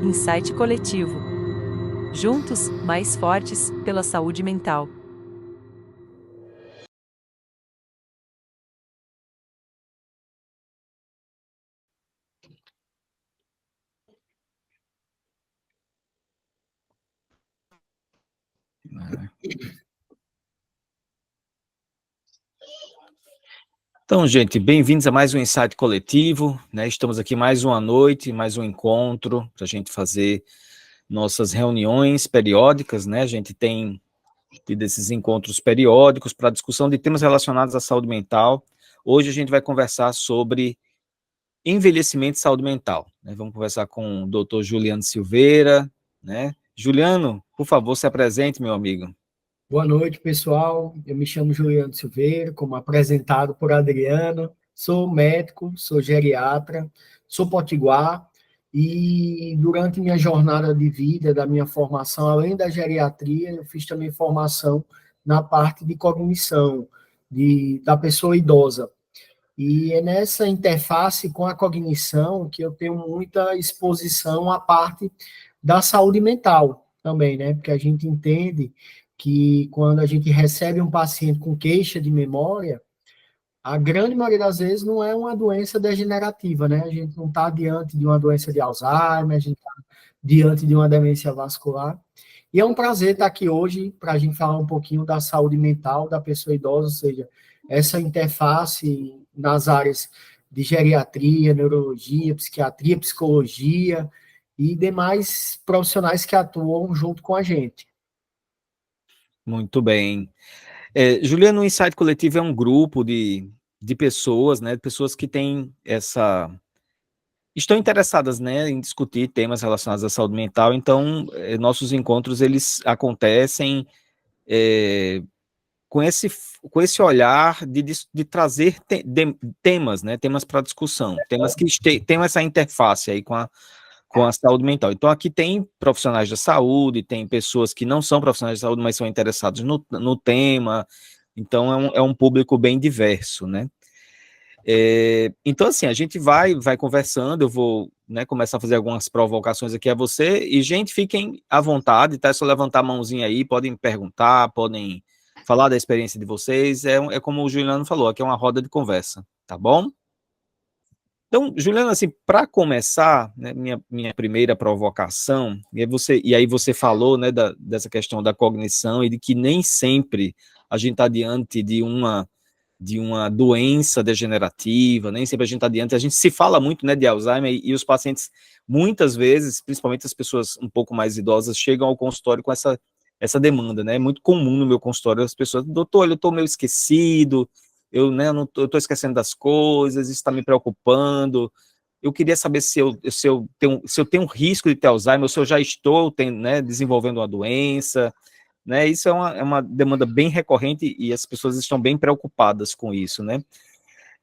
Insight Coletivo. Juntos, mais fortes, pela saúde mental. Então, gente, bem-vindos a mais um Insight Coletivo, né? Estamos aqui mais uma noite, mais um encontro para a gente fazer nossas reuniões periódicas, né? A gente tem tido esses encontros periódicos para discussão de temas relacionados à saúde mental. Hoje a gente vai conversar sobre envelhecimento e saúde mental, né? Vamos conversar com o Dr. Juliano Silveira, né? Juliano, por favor, se apresente, meu amigo. Boa noite, pessoal. Eu me chamo Juliano Silveira, como apresentado por Adriano. Sou médico, sou geriatra, sou potiguar e durante minha jornada de vida, da minha formação, além da geriatria, eu fiz também formação na parte de cognição da pessoa idosa. E é nessa interface com a cognição que eu tenho muita exposição à parte da saúde mental também, né? Porque a gente entende que quando a gente recebe um paciente com queixa de memória, a grande maioria das vezes não é uma doença degenerativa, né? A gente não está diante de uma doença de Alzheimer, a gente está diante de uma demência vascular. E é um prazer estar aqui hoje para a gente falar um pouquinho da saúde mental da pessoa idosa, ou seja, essa interface nas áreas de geriatria, neurologia, psiquiatria, psicologia e demais profissionais que atuam junto com a gente. Muito bem. Juliano, o Insight Coletivo é um grupo de pessoas, né? Pessoas que têm estão interessadas, né, em discutir temas relacionados à saúde mental. Então, nossos encontros eles acontecem com esse olhar de trazer temas, né, temas para discussão, temas que tenham essa interface aí com a saúde mental. Então, aqui tem profissionais da saúde, tem pessoas que não são profissionais de saúde, mas são interessados no tema. Então, é um público bem diverso, né? Então, assim, a gente vai conversando, eu vou, né, começar a fazer algumas provocações aqui a você, e, gente, fiquem à vontade, tá? É só levantar a mãozinha aí, podem perguntar, podem falar da experiência de vocês, é como o Juliano falou, aqui é uma roda de conversa, tá bom? Então, Juliano, assim, para começar, né, minha primeira provocação, e aí você falou, né, dessa questão da cognição e de que nem sempre a gente está diante de uma doença degenerativa, nem sempre a gente está diante, a gente se fala muito, né, de Alzheimer, e os pacientes, muitas vezes, principalmente as pessoas um pouco mais idosas, chegam ao consultório com essa demanda, né, é muito comum no meu consultório as pessoas, doutor, eu estou meio esquecido, eu estou esquecendo das coisas, isso está me preocupando. Eu queria saber se eu tenho um risco de ter Alzheimer, ou se eu já estou né, desenvolvendo uma doença, né? Isso é uma demanda bem recorrente e as pessoas estão bem preocupadas com isso, né?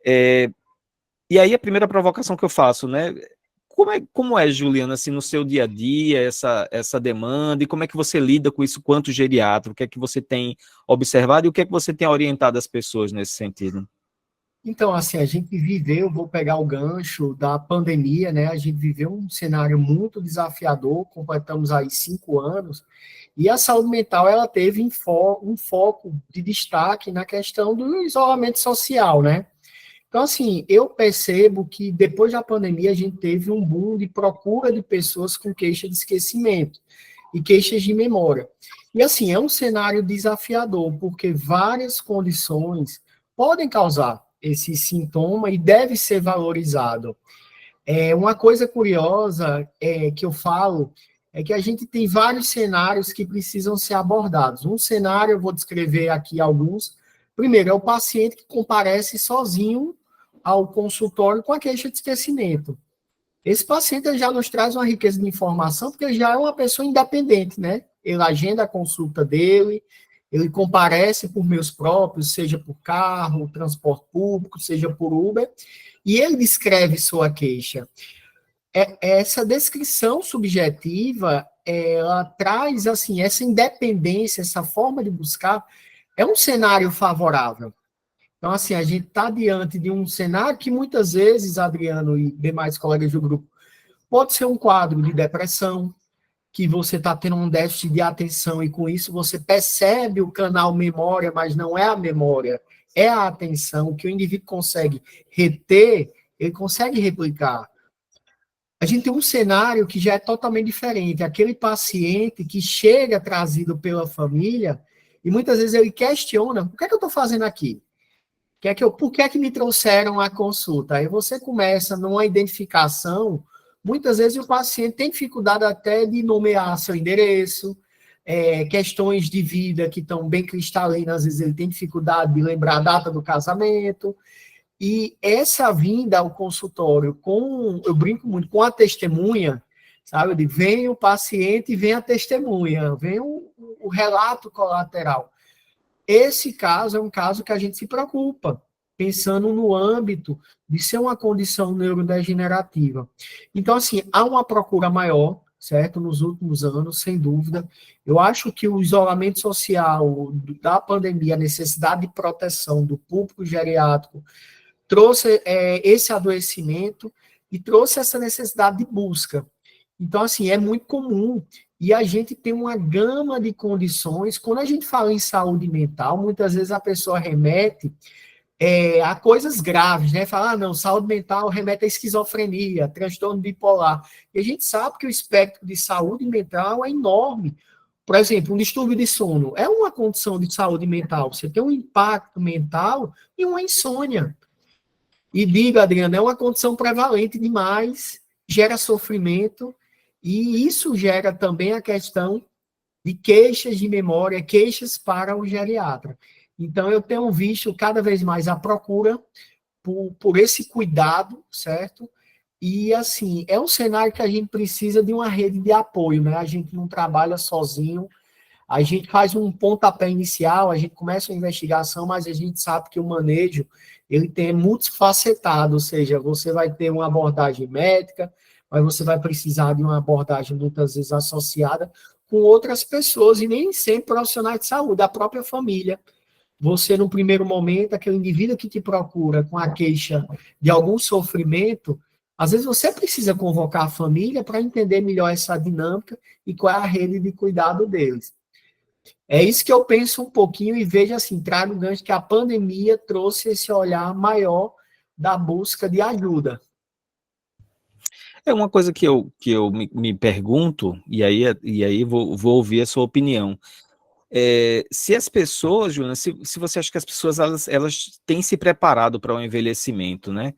E aí a primeira provocação que eu faço, né? Como é, Juliana, assim, no seu dia a dia, essa demanda, e como é que você lida com isso quanto geriatra? O que é que você tem observado e o que é que você tem orientado as pessoas nesse sentido? Então, assim, a gente viveu, vou pegar o gancho da pandemia, né? A gente viveu um cenário muito desafiador, completamos aí 5 anos, e a saúde mental, ela teve um foco de destaque na questão do isolamento social, né? Então, assim, eu percebo que depois da pandemia a gente teve um boom de procura de pessoas com queixa de esquecimento e queixas de memória. E, assim, é um cenário desafiador, porque várias condições podem causar esse sintoma e deve ser valorizado. Uma coisa curiosa que eu falo é que a gente tem vários cenários que precisam ser abordados. Um cenário, eu vou descrever aqui alguns. Primeiro, é o paciente que comparece sozinho ao consultório com a queixa de esquecimento. Esse paciente já nos traz uma riqueza de informação, porque ele já é uma pessoa independente, né? Ele agenda a consulta dele, ele comparece por meios próprios, seja por carro, transporte público, seja por Uber, e ele descreve sua queixa. Essa descrição subjetiva, ela traz, assim, essa independência, essa forma de buscar, é um cenário favorável. Então, assim, a gente está diante de um cenário que muitas vezes, Adriano e demais colegas do grupo, Pode ser um quadro de depressão, que você está tendo um déficit de atenção e com isso você percebe o canal memória, mas não é a memória, é a atenção que o indivíduo consegue reter, ele consegue replicar. A gente tem um cenário que já é totalmente diferente. Aquele paciente que chega trazido pela família e muitas vezes ele questiona, o que é que eu estou fazendo aqui? Por que é que me trouxeram à consulta? Aí você começa numa identificação, muitas vezes o paciente tem dificuldade até de nomear seu endereço, questões de vida que estão bem cristalinas, às vezes ele tem dificuldade de lembrar a data do casamento, e essa vinda ao consultório, eu brinco muito com a testemunha, sabe? Eu digo, vem o paciente e vem a testemunha, vem o relato colateral. Esse caso é um caso que a gente se preocupa, pensando no âmbito de ser uma condição neurodegenerativa. Então, assim, há uma procura maior, certo? Nos últimos anos, sem dúvida. Eu acho que o isolamento social da pandemia, a necessidade de proteção do público geriátrico, trouxe esse adoecimento e trouxe essa necessidade de busca. Então, assim, é muito comum. E a gente tem uma gama de condições. Quando a gente fala em saúde mental, muitas vezes a pessoa remete a coisas graves, né? Fala, não, saúde mental remete a esquizofrenia, transtorno bipolar. E a gente sabe que o espectro de saúde mental é enorme. Por exemplo, um distúrbio de sono é uma condição de saúde mental. Você tem um impacto mental e uma insônia. E digo, Adriano, é uma condição prevalente demais, gera sofrimento, e isso gera também a questão de queixas de memória, queixas para o geriatra. Então, eu tenho visto cada vez mais a procura por esse cuidado, certo? E, assim, é um cenário que a gente precisa de uma rede de apoio, né? A gente não trabalha sozinho, a gente faz um pontapé inicial, a gente começa uma investigação, mas a gente sabe que o manejo, ele tem multifacetado, ou seja, você vai ter uma abordagem médica, mas você vai precisar de uma abordagem muitas vezes associada com outras pessoas, e nem sempre profissionais de saúde, a própria família. Você, no primeiro momento, aquele indivíduo que te procura com a queixa de algum sofrimento, às vezes você precisa convocar a família para entender melhor essa dinâmica e qual é a rede de cuidado deles. É isso que eu penso um pouquinho e vejo assim, trago o gancho que a pandemia trouxe esse olhar maior da busca de ajuda. É uma coisa que eu me pergunto, e aí vou ouvir a sua opinião. Se as pessoas, Jonas, se você acha que as pessoas elas têm se preparado para o envelhecimento, né?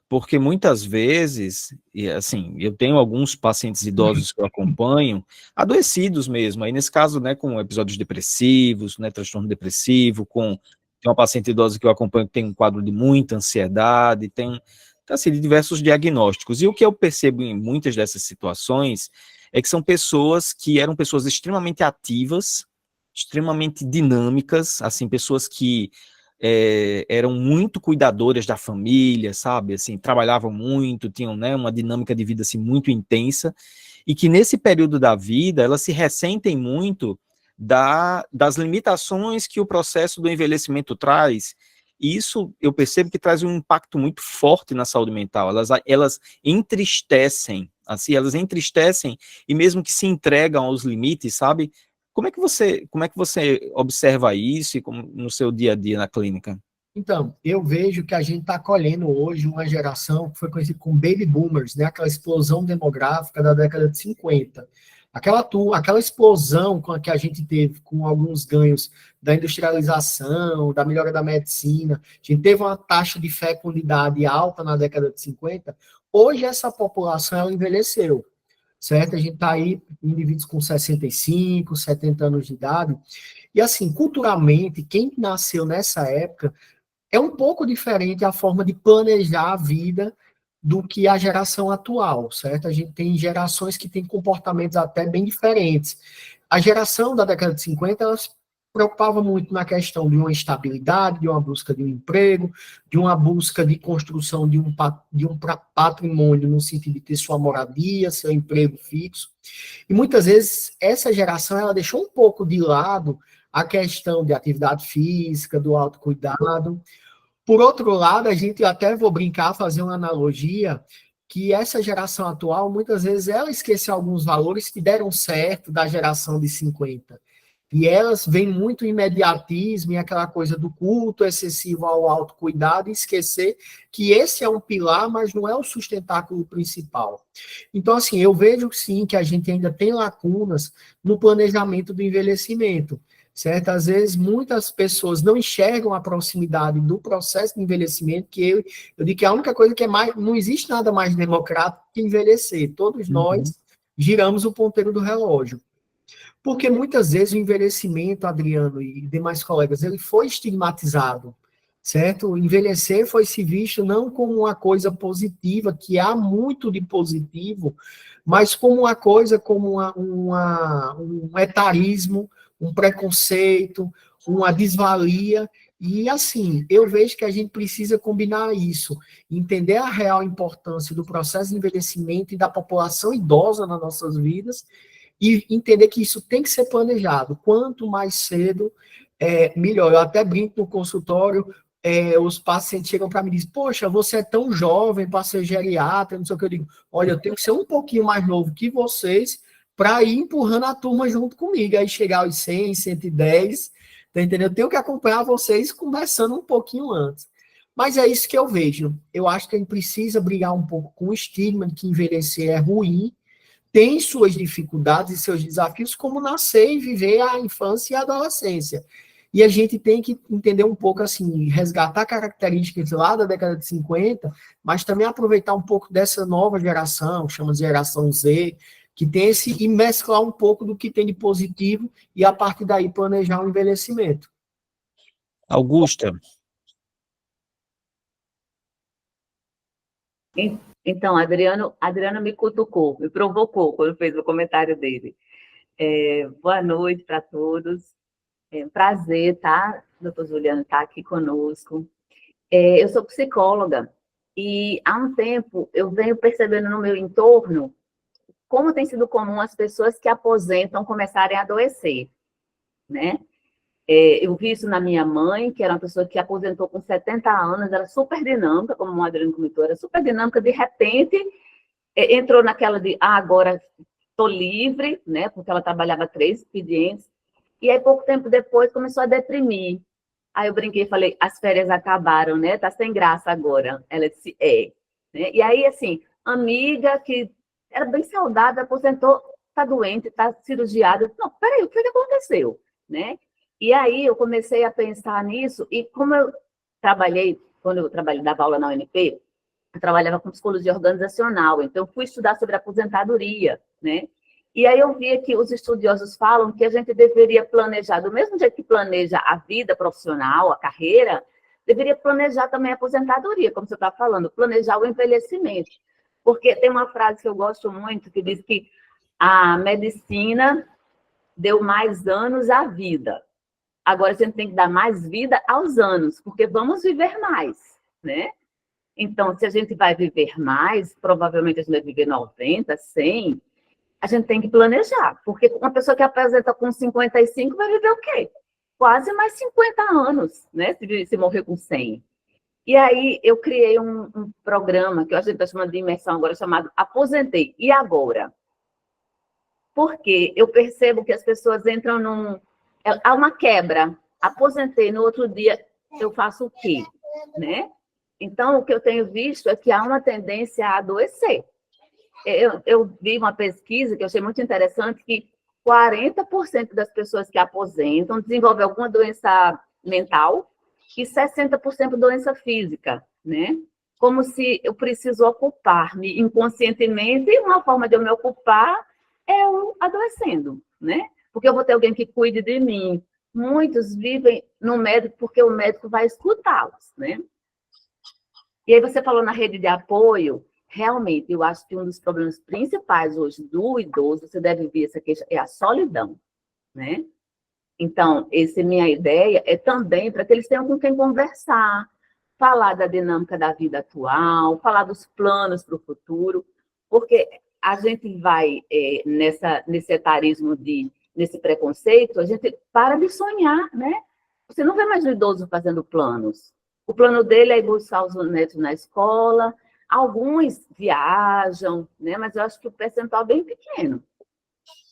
Porque muitas vezes, e assim, eu tenho alguns pacientes idosos que eu acompanho, adoecidos mesmo, aí nesse caso, né, com episódios depressivos, né, transtorno depressivo, tem uma paciente idosa que eu acompanho que tem um quadro de muita ansiedade, tem, assim, de diversos diagnósticos. E o que eu percebo em muitas dessas situações é que são pessoas que eram pessoas extremamente ativas, extremamente dinâmicas, assim, pessoas que eram muito cuidadoras da família, sabe, assim, trabalhavam muito, tinham, né, uma dinâmica de vida, assim, muito intensa, e que nesse período da vida, elas se ressentem muito das limitações que o processo do envelhecimento traz, e isso eu percebo que traz um impacto muito forte na saúde mental, elas entristecem, assim, elas entristecem, e mesmo que se entregam aos limites, sabe. Como é que você observa isso e no seu dia a dia na clínica? Então, eu vejo que a gente está colhendo hoje uma geração que foi conhecida como baby boomers, né? Aquela explosão demográfica da década de 50. Aquela explosão com a que a gente teve com alguns ganhos da industrialização, da melhora da medicina, a gente teve uma taxa de fecundidade alta na década de 50, hoje essa população ela envelheceu. Certo? A gente está aí, indivíduos com 65, 70 anos de idade, e assim, culturalmente, quem nasceu nessa época é um pouco diferente a forma de planejar a vida do que a geração atual, certo? A gente tem gerações que têm comportamentos até bem diferentes. A geração da década de 50, ela se preocupava muito na questão de uma estabilidade, de uma busca de um emprego, de uma busca de construção de um patrimônio no sentido de ter sua moradia, seu emprego fixo. E muitas vezes essa geração ela deixou um pouco de lado a questão de atividade física, do autocuidado. Por outro lado, a gente até vou brincar, fazer uma analogia, que essa geração atual, muitas vezes, ela esqueceu alguns valores que deram certo da geração de 50. E elas veem muito imediatismo e aquela coisa do culto excessivo ao autocuidado e esquecer que esse é um pilar, mas não é o sustentáculo principal. Então, assim, eu vejo sim que a gente ainda tem lacunas no planejamento do envelhecimento, certo? Às vezes, muitas pessoas não enxergam a proximidade do processo de envelhecimento, que eu digo que a única coisa que é mais, não existe nada mais democrático que envelhecer. Todos nós giramos o ponteiro do relógio. Porque muitas vezes o envelhecimento, Adriano e demais colegas, ele foi estigmatizado, certo? O envelhecer foi se visto não como uma coisa positiva, que há muito de positivo, mas como uma coisa, como um etarismo, um preconceito, uma desvalia. E assim, eu vejo que a gente precisa combinar isso, entender a real importância do processo de envelhecimento e da população idosa nas nossas vidas, e entender que isso tem que ser planejado. Quanto mais cedo, melhor. Eu até brinco no consultório, os pacientes chegam para mim e dizem, poxa, você é tão jovem para ser geriatra, não sei o que. Eu digo, olha, eu tenho que ser um pouquinho mais novo que vocês para ir empurrando a turma junto comigo, aí chegar aos 100, 110, tá entendendo? Eu tenho que acompanhar vocês começando um pouquinho antes. Mas é isso que eu vejo. Eu acho que a gente precisa brigar um pouco com o estigma de que envelhecer é ruim, tem suas dificuldades e seus desafios, como nascer e viver a infância e a adolescência. E a gente tem que entender um pouco, assim, resgatar características lá da década de 50, mas também aproveitar um pouco dessa nova geração, chama de geração Z, que tem esse, e mesclar um pouco do que tem de positivo e, a partir daí, planejar o envelhecimento. Augusta. Então, Adriano me cutucou, me provocou quando fez o comentário dele. Boa noite para todos. É um prazer, tá? Doutor Juliano está aqui conosco. Eu sou psicóloga e há um tempo eu venho percebendo no meu entorno como tem sido comum as pessoas que aposentam começarem a adoecer, né? Eu vi isso na minha mãe, que era uma pessoa que aposentou com 70 anos, era super dinâmica, como o Adriano comentou, era super dinâmica, de repente entrou naquela de, agora estou livre, né, porque ela trabalhava 3 expedientes, e aí pouco tempo depois começou a deprimir. Aí eu brinquei e falei, as férias acabaram, né, tá sem graça agora. Ela disse, né? E aí, assim, amiga que era bem saudável, aposentou, tá doente, tá cirurgiada. Não, peraí, o que aconteceu, né? E aí eu comecei a pensar nisso, e como eu trabalhei, quando eu trabalhei, dava aula na UNP, eu trabalhava com psicologia organizacional, então eu fui estudar sobre aposentadoria, né? E aí eu via que os estudiosos falam que a gente deveria planejar, do mesmo jeito que planeja a vida profissional, a carreira, deveria planejar também a aposentadoria, como você está falando, planejar o envelhecimento. Porque tem uma frase que eu gosto muito, que diz que a medicina deu mais anos à vida. Agora, a gente tem que dar mais vida aos anos, porque vamos viver mais, né? Então, se a gente vai viver mais, provavelmente a gente vai viver 90, 100, a gente tem que planejar, porque uma pessoa que apresenta com 55 vai viver o quê? Quase mais 50 anos, né? Se morrer com 100. E aí, eu criei um programa, que a gente está chamando de imersão agora, chamado Aposentei. E agora? Porque eu percebo que as pessoas entram há uma quebra. Aposentei, no outro dia eu faço o quê? Né? Então, o que eu tenho visto é que há uma tendência a adoecer. Eu vi uma pesquisa que eu achei muito interessante, que 40% das pessoas que aposentam desenvolvem alguma doença mental e 60% doença física, né? Como se eu preciso ocupar-me inconscientemente, e uma forma de eu me ocupar é eu adoecendo, né? Porque eu vou ter alguém que cuide de mim. Muitos vivem no médico porque o médico vai escutá-los, né? E aí você falou na rede de apoio, realmente, eu acho que um dos problemas principais hoje do idoso, você deve ver essa queixa, é a solidão, né? Então, essa minha ideia é também para que eles tenham com quem conversar, falar da dinâmica da vida atual, falar dos planos para o futuro, porque a gente vai, nesse etarismo, nesse preconceito, a gente para de sonhar, né? Você não vê mais o idoso fazendo planos. O plano dele é ir buscar os netos na escola, Alguns viajam, né? Mas eu acho que o percentual é bem pequeno.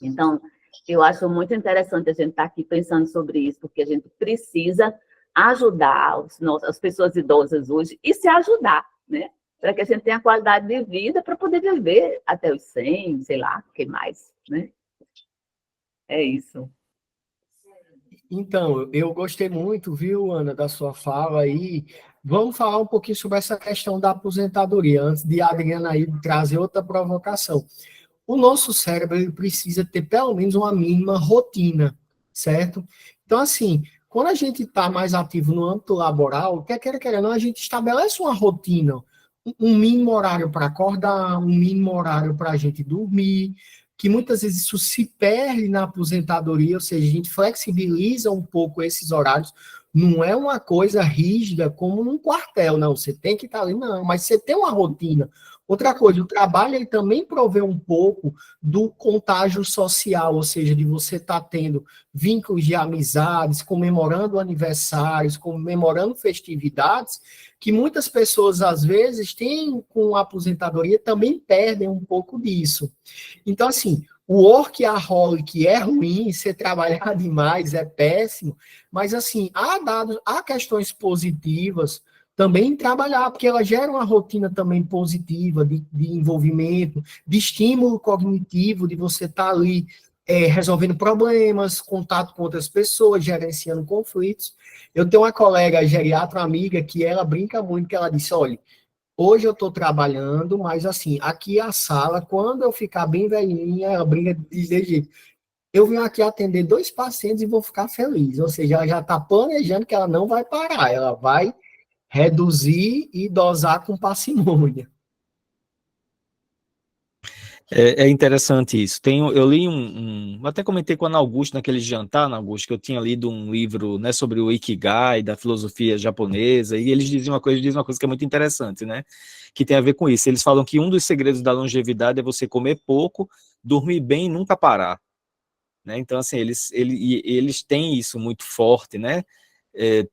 Então, eu acho muito interessante a gente estar aqui pensando sobre isso, porque a gente precisa ajudar as pessoas idosas hoje e se ajudar, né? Para que a gente tenha qualidade de vida para poder viver até os 100, sei lá, o que mais, né? É isso. Então, eu gostei muito, viu, Ana, da sua fala aí. Vamos falar um pouquinho sobre essa questão da aposentadoria, antes de a Adriana aí trazer outra provocação. O nosso cérebro ele precisa ter pelo menos uma mínima rotina, certo? Então, assim, quando a gente está mais ativo no âmbito laboral, quer queira, quer não, a gente estabelece uma rotina, um mínimo horário para acordar, um mínimo horário para a gente dormir, que muitas vezes isso se perde na aposentadoria, ou seja, a gente flexibiliza um pouco esses horários, não é uma coisa rígida como num quartel, não, você tem que estar ali, não, mas você tem uma rotina. Outra coisa, o trabalho ele também provê um pouco do contágio social, ou seja, de você estar tendo vínculos de amizades, comemorando aniversários, comemorando festividades, que muitas pessoas, às vezes, têm com a aposentadoria, também perdem um pouco disso. Então, assim, o workaholic é ruim, você trabalhar demais é péssimo, mas, assim, há questões positivas também em trabalhar, porque ela gera uma rotina também positiva de envolvimento, de estímulo cognitivo, de você estar ali resolvendo problemas, contato com outras pessoas, gerenciando conflitos. Eu tenho uma colega geriatra, uma amiga, que ela brinca muito, que ela disse, olha, hoje eu estou trabalhando, mas assim, aqui é a sala, quando eu ficar bem velhinha, ela brinca desse jeito, eu vim aqui atender 2 pacientes e vou ficar feliz. Ou seja, ela já está planejando que ela não vai parar, ela vai reduzir e dosar com parcimônia. É interessante isso. Eu li até comentei com a Ana Augusto naquele jantar, Ana Augusto, que eu tinha lido um livro, né, sobre o Ikigai, da filosofia japonesa, e eles dizem uma coisa que é muito interessante, né, que tem a ver com isso. Eles falam que um dos segredos da longevidade é você comer pouco, dormir bem e nunca parar, né? Então, assim, eles têm isso muito forte, né?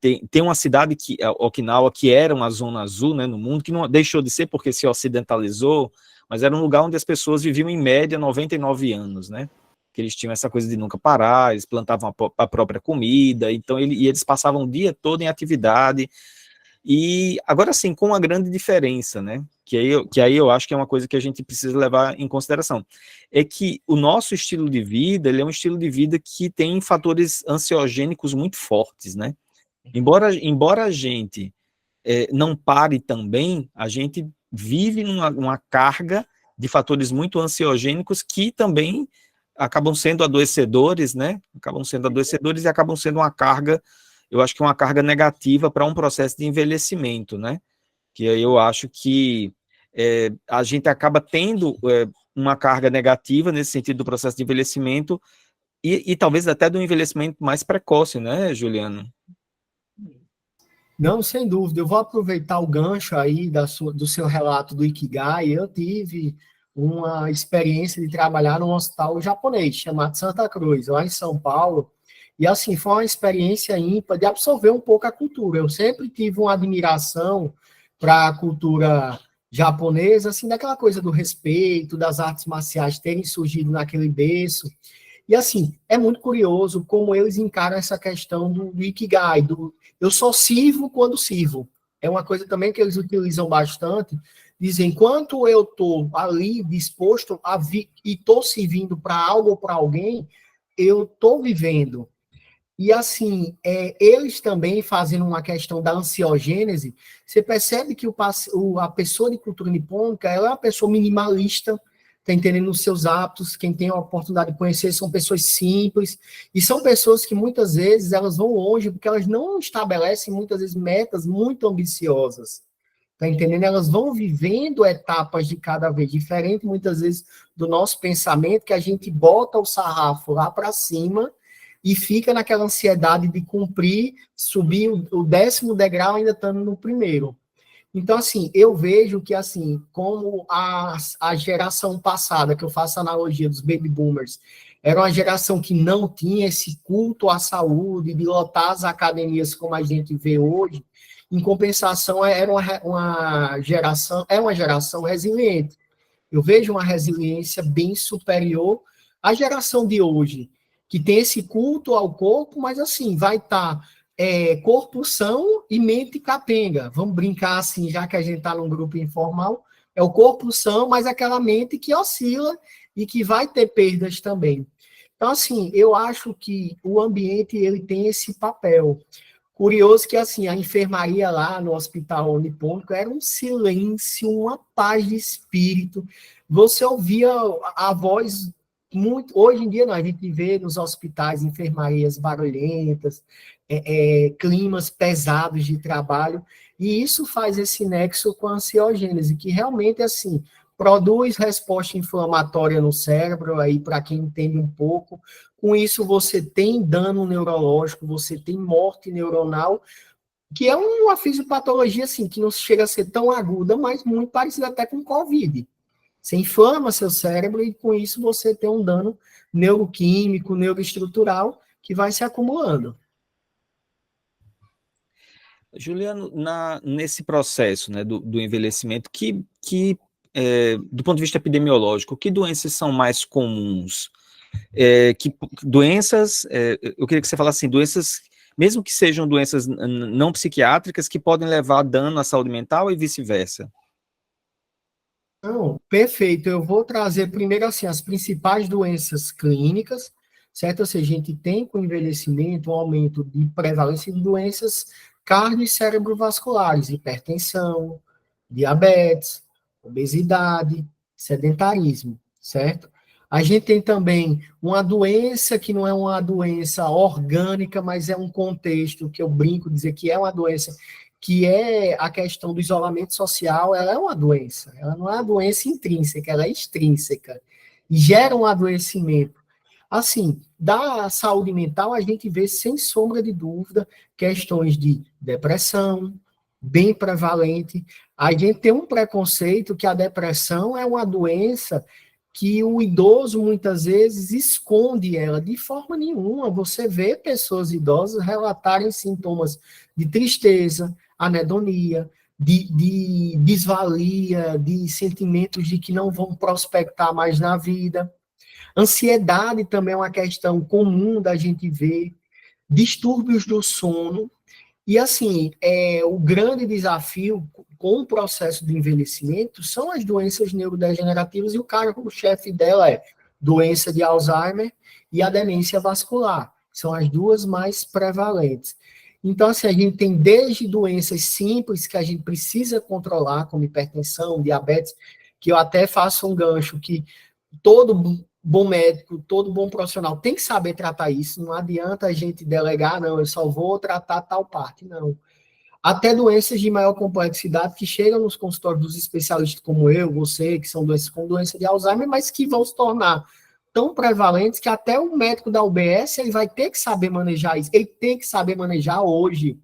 Tem uma cidade, Okinawa, que era uma zona azul, né, no mundo, que não deixou de ser porque se ocidentalizou, mas era um lugar onde as pessoas viviam em média 99 anos, né? Que eles tinham essa coisa de nunca parar, eles plantavam a própria comida, então eles passavam o dia todo em atividade. E agora sim, com uma grande diferença, né? Que aí eu acho que é uma coisa que a gente precisa levar em consideração. É que o nosso estilo de vida, ele é um estilo de vida que tem fatores ansiogênicos muito fortes, né? Embora a gente não pare também, a gente vive numa carga de fatores muito ansiogênicos que também acabam sendo adoecedores, né? Acabam sendo adoecedores e acabam sendo uma carga, eu acho que uma carga negativa para um processo de envelhecimento, né? Que aí eu acho que a gente acaba tendo uma carga negativa nesse sentido do processo de envelhecimento e talvez até do envelhecimento mais precoce, né, Juliano? Não, sem dúvida. Eu vou aproveitar o gancho aí do seu relato do Ikigai. Eu tive uma experiência de trabalhar num hospital japonês, chamado Santa Cruz, lá em São Paulo. E, assim, foi uma experiência ímpar de absorver um pouco a cultura. Eu sempre tive uma admiração para a cultura japonesa, assim, daquela coisa do respeito, das artes marciais terem surgido naquele berço. E, assim, é muito curioso como eles encaram essa questão do Ikigai, eu só sirvo quando sirvo. É uma coisa também que eles utilizam bastante. Dizem, enquanto eu estou ali disposto a vir e estou servindo para algo ou para alguém, eu estou vivendo. E, assim, eles também fazendo uma questão da ansiogênese, você percebe que a pessoa de cultura nipônica, ela é uma pessoa minimalista, está entendendo os seus hábitos, quem tem a oportunidade de conhecer são pessoas simples, e são pessoas que muitas vezes elas vão longe, porque elas não estabelecem muitas vezes metas muito ambiciosas, está entendendo? Elas vão vivendo etapas de cada vez, diferente muitas vezes do nosso pensamento, que a gente bota o sarrafo lá para cima, e fica naquela ansiedade de cumprir, subir o 10º degrau ainda estando no primeiro. Então, assim, eu vejo que, assim, como a geração passada, que eu faço analogia dos baby boomers, era uma geração que não tinha esse culto à saúde, de lotar as academias como a gente vê hoje, Em compensação, era uma geração resiliente. Eu vejo uma resiliência bem superior à geração de hoje, que tem esse culto ao corpo, mas assim, vai estar corpo são e mente capenga. Vamos brincar assim, já que a gente está num grupo informal, é o corpo são, mas aquela mente que oscila e que vai ter perdas também. Então, assim, eu acho que o ambiente ele tem esse papel. Curioso que, assim, a enfermaria lá no Hospital Nipônico era um silêncio, uma paz de espírito. Você ouvia a voz muito... Hoje em dia, não, a gente vê nos hospitais enfermarias barulhentas, climas pesados de trabalho, e isso faz esse nexo com a ansiogênese, que realmente, assim, produz resposta inflamatória no cérebro, aí para quem entende um pouco. Com isso, você tem dano neurológico, você tem morte neuronal, que é uma fisiopatologia, assim, que não chega a ser tão aguda, mas muito parecida até com Covid. Você inflama seu cérebro e, com isso, você tem um dano neuroquímico, neuroestrutural, que vai se acumulando. Juliano, nesse processo, né, do envelhecimento, do ponto de vista epidemiológico, que doenças são mais comuns? Eu queria que você falasse assim, doenças, mesmo que sejam doenças não psiquiátricas, que podem levar a dano à saúde mental e vice-versa. Não, perfeito. Eu vou trazer primeiro assim as principais doenças clínicas, certo? Ou seja, a gente tem com o envelhecimento um aumento de prevalência de doenças cardio- e cerebrovasculares, hipertensão, diabetes, obesidade, sedentarismo, certo? A gente tem também uma doença que não é uma doença orgânica, mas é um contexto que eu brinco dizer que é uma doença que é a questão do isolamento social. Ela é uma doença, ela não é uma doença intrínseca, ela é extrínseca, e gera um adoecimento. Assim, da saúde mental, a gente vê, sem sombra de dúvida, questões de depressão, bem prevalente. A gente tem um preconceito que a depressão é uma doença que o idoso, muitas vezes, esconde ela. De forma nenhuma, você vê pessoas idosas relatarem sintomas de tristeza, anedonia, de desvalia, de sentimentos de que não vão prospectar mais na vida. Ansiedade também é uma questão comum da gente ver, distúrbios do sono, e assim, o grande desafio com o processo de envelhecimento são as doenças neurodegenerativas, e o cargo-chefe dela é doença de Alzheimer e a demência vascular, são as duas mais prevalentes. Então, assim, a gente tem desde doenças simples que a gente precisa controlar, como hipertensão, diabetes, que eu até faço um gancho que todo bom médico, todo bom profissional tem que saber tratar isso. Não adianta a gente delegar, não, eu só vou tratar tal parte, não. Até doenças de maior complexidade que chegam nos consultórios dos especialistas como eu, você, que são doenças com doença de Alzheimer, mas que vão se tornar tão prevalentes que até o médico da UBS ele vai ter que saber manejar isso. Ele tem que saber manejar hoje.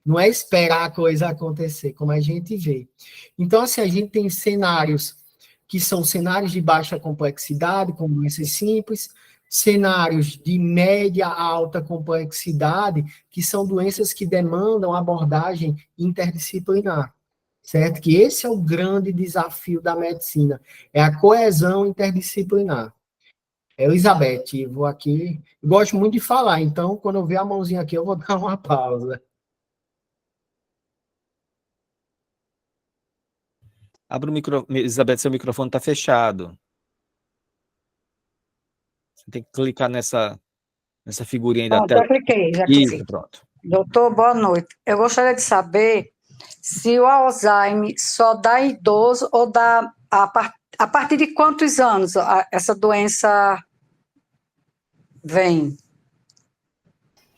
Não é esperar a coisa acontecer, como a gente vê. Então, assim, a gente tem cenários que são cenários de baixa complexidade, como doenças simples, cenários de média a alta complexidade, que são doenças que demandam abordagem interdisciplinar, certo? Que esse é o grande desafio da medicina, é a coesão interdisciplinar. Elizabeth, eu vou aqui, eu gosto muito de falar, então, quando eu ver a mãozinha aqui, eu vou dar uma pausa. Abre o microfone, Elizabeth, seu microfone está fechado. Você tem que clicar nessa figurinha aí da tela. Já cliquei. Isso, pronto. Doutor, boa noite. Eu gostaria de saber se o Alzheimer só dá em idoso ou dá a partir de quantos anos essa doença vem?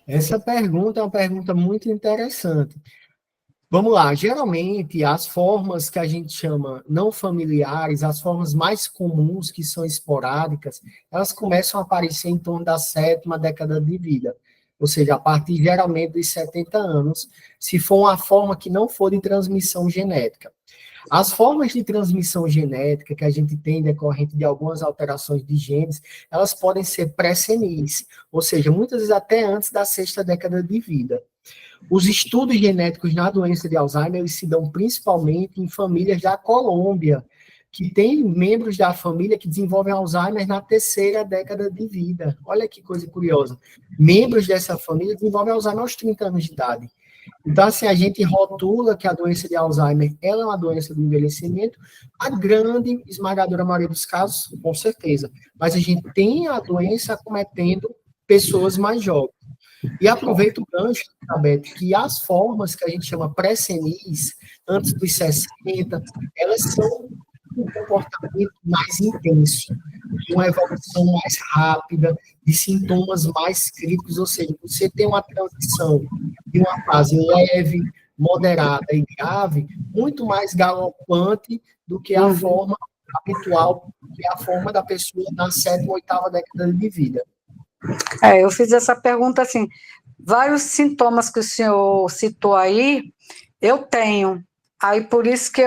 Essa pergunta é uma pergunta muito interessante. Vamos lá, geralmente as formas que a gente chama não familiares, as formas mais comuns, que são esporádicas, elas começam a aparecer em torno da 7ª década de vida, ou seja, a partir geralmente dos 70 anos, se for uma forma que não for de transmissão genética. As formas de transmissão genética que a gente tem decorrente de algumas alterações de genes, elas podem ser pré-senis, ou seja, muitas vezes até antes da 6ª década de vida. Os estudos genéticos na doença de Alzheimer, eles se dão principalmente em famílias da Colômbia, que tem membros da família que desenvolvem Alzheimer na terceira década de vida. Olha que coisa curiosa. Membros dessa família desenvolvem Alzheimer aos 30 anos de idade. Então, assim, a gente rotula que a doença de Alzheimer, ela é uma doença do envelhecimento, a grande, esmagadora maioria dos casos, com certeza. Mas a gente tem a doença acometendo pessoas mais jovens. E aproveito o gancho, Beth, que as formas que a gente chama pré-senis, antes dos 60, elas são um comportamento mais intenso, de uma evolução mais rápida, de sintomas mais críticos, ou seja, você tem uma transição de uma fase leve, moderada e grave, muito mais galopante do que a forma habitual, que é a forma da pessoa na 7ª, 8ª década de vida. Eu fiz essa pergunta assim, vários sintomas que o senhor citou aí, eu tenho. Aí por isso que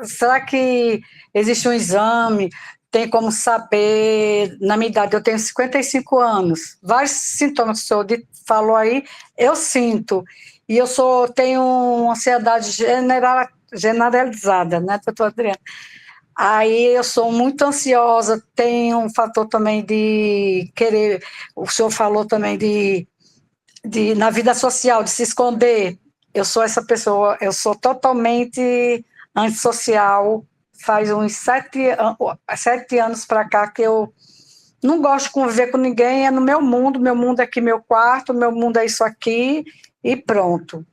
será que existe um exame, tem como saber, na minha idade, eu tenho 55 anos, vários sintomas que o senhor falou aí, eu sinto. E eu tenho uma ansiedade generalizada, né, doutor Adriano? Aí eu sou muito ansiosa, tem um fator também de querer, o senhor falou também de na vida social, de se esconder. Eu sou essa pessoa, eu sou totalmente antissocial, faz uns 7 anos para cá que eu não gosto de conviver com ninguém, é no meu mundo é aqui meu quarto, meu mundo é isso aqui, e pronto.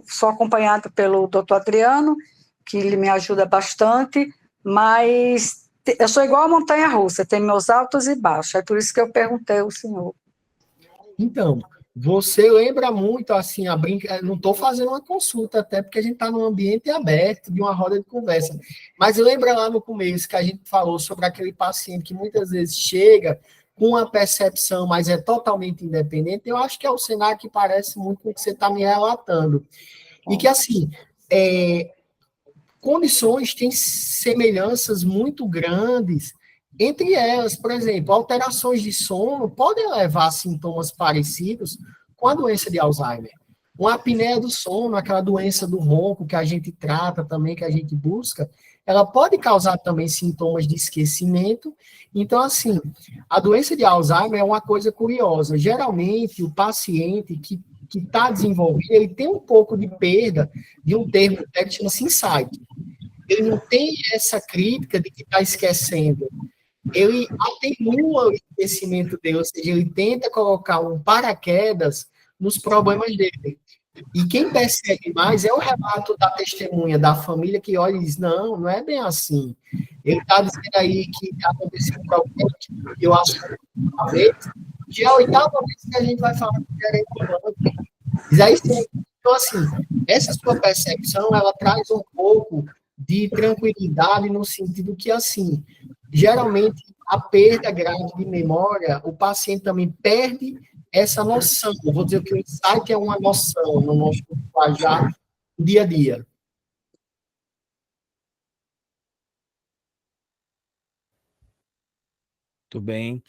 Sou acompanhada pelo doutor Adriano, que ele me ajuda bastante, mas eu sou igual a montanha-russa, tem meus altos e baixos, é por isso que eu perguntei ao senhor. Então, você lembra muito, assim, não estou fazendo uma consulta, até porque a gente está num ambiente aberto, de uma roda de conversa, mas lembra lá no começo que a gente falou sobre aquele paciente que muitas vezes chega com uma percepção, mas é totalmente independente. Eu acho que é o cenário que parece muito com o que você está me relatando. E que, assim, condições têm semelhanças muito grandes entre elas. Por exemplo, alterações de sono podem levar a sintomas parecidos com a doença de Alzheimer. Uma apneia do sono, aquela doença do ronco que a gente trata também, que a gente busca, ela pode causar também sintomas de esquecimento. Então, assim, a doença de Alzheimer é uma coisa curiosa. Geralmente, o paciente que está desenvolvido, ele tem um pouco de perda de um termo que chama-se insight. Ele não tem essa crítica de que está esquecendo. Ele atenua o esquecimento dele, ou seja, ele tenta colocar um paraquedas nos problemas dele. E quem percebe mais é o relato da testemunha, da família, que olha e diz, não é bem assim. Ele está dizendo aí que aconteceu com alguém, que eu acho que uma vez, já é a 8ª vez que a gente vai falar com o aí, então, assim, essa sua percepção, ela traz um pouco de tranquilidade no sentido que, assim, geralmente, a perda grave de memória, o paciente também perde essa noção. Eu vou dizer que o insight é uma noção no nosso linguajar do dia a dia. Muito bem.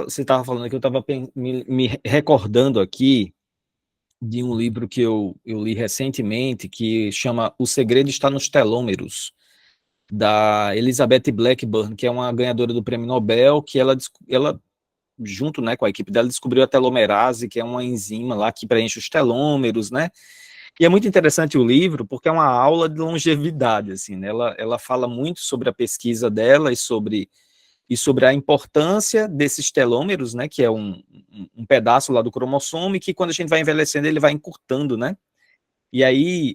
Você estava falando aqui, eu estava me recordando aqui de um livro que eu li recentemente, que chama O Segredo Está nos Telômeros, da Elizabeth Blackburn, que é uma ganhadora do Prêmio Nobel, que ela junto, né, com a equipe dela, descobriu a telomerase, que é uma enzima lá que preenche os telômeros, né? E é muito interessante o livro, porque é uma aula de longevidade, assim, né? Ela fala muito sobre a pesquisa dela e sobre a importância desses telômeros, né, que é um pedaço lá do cromossomo, e que quando a gente vai envelhecendo, ele vai encurtando, né? E aí,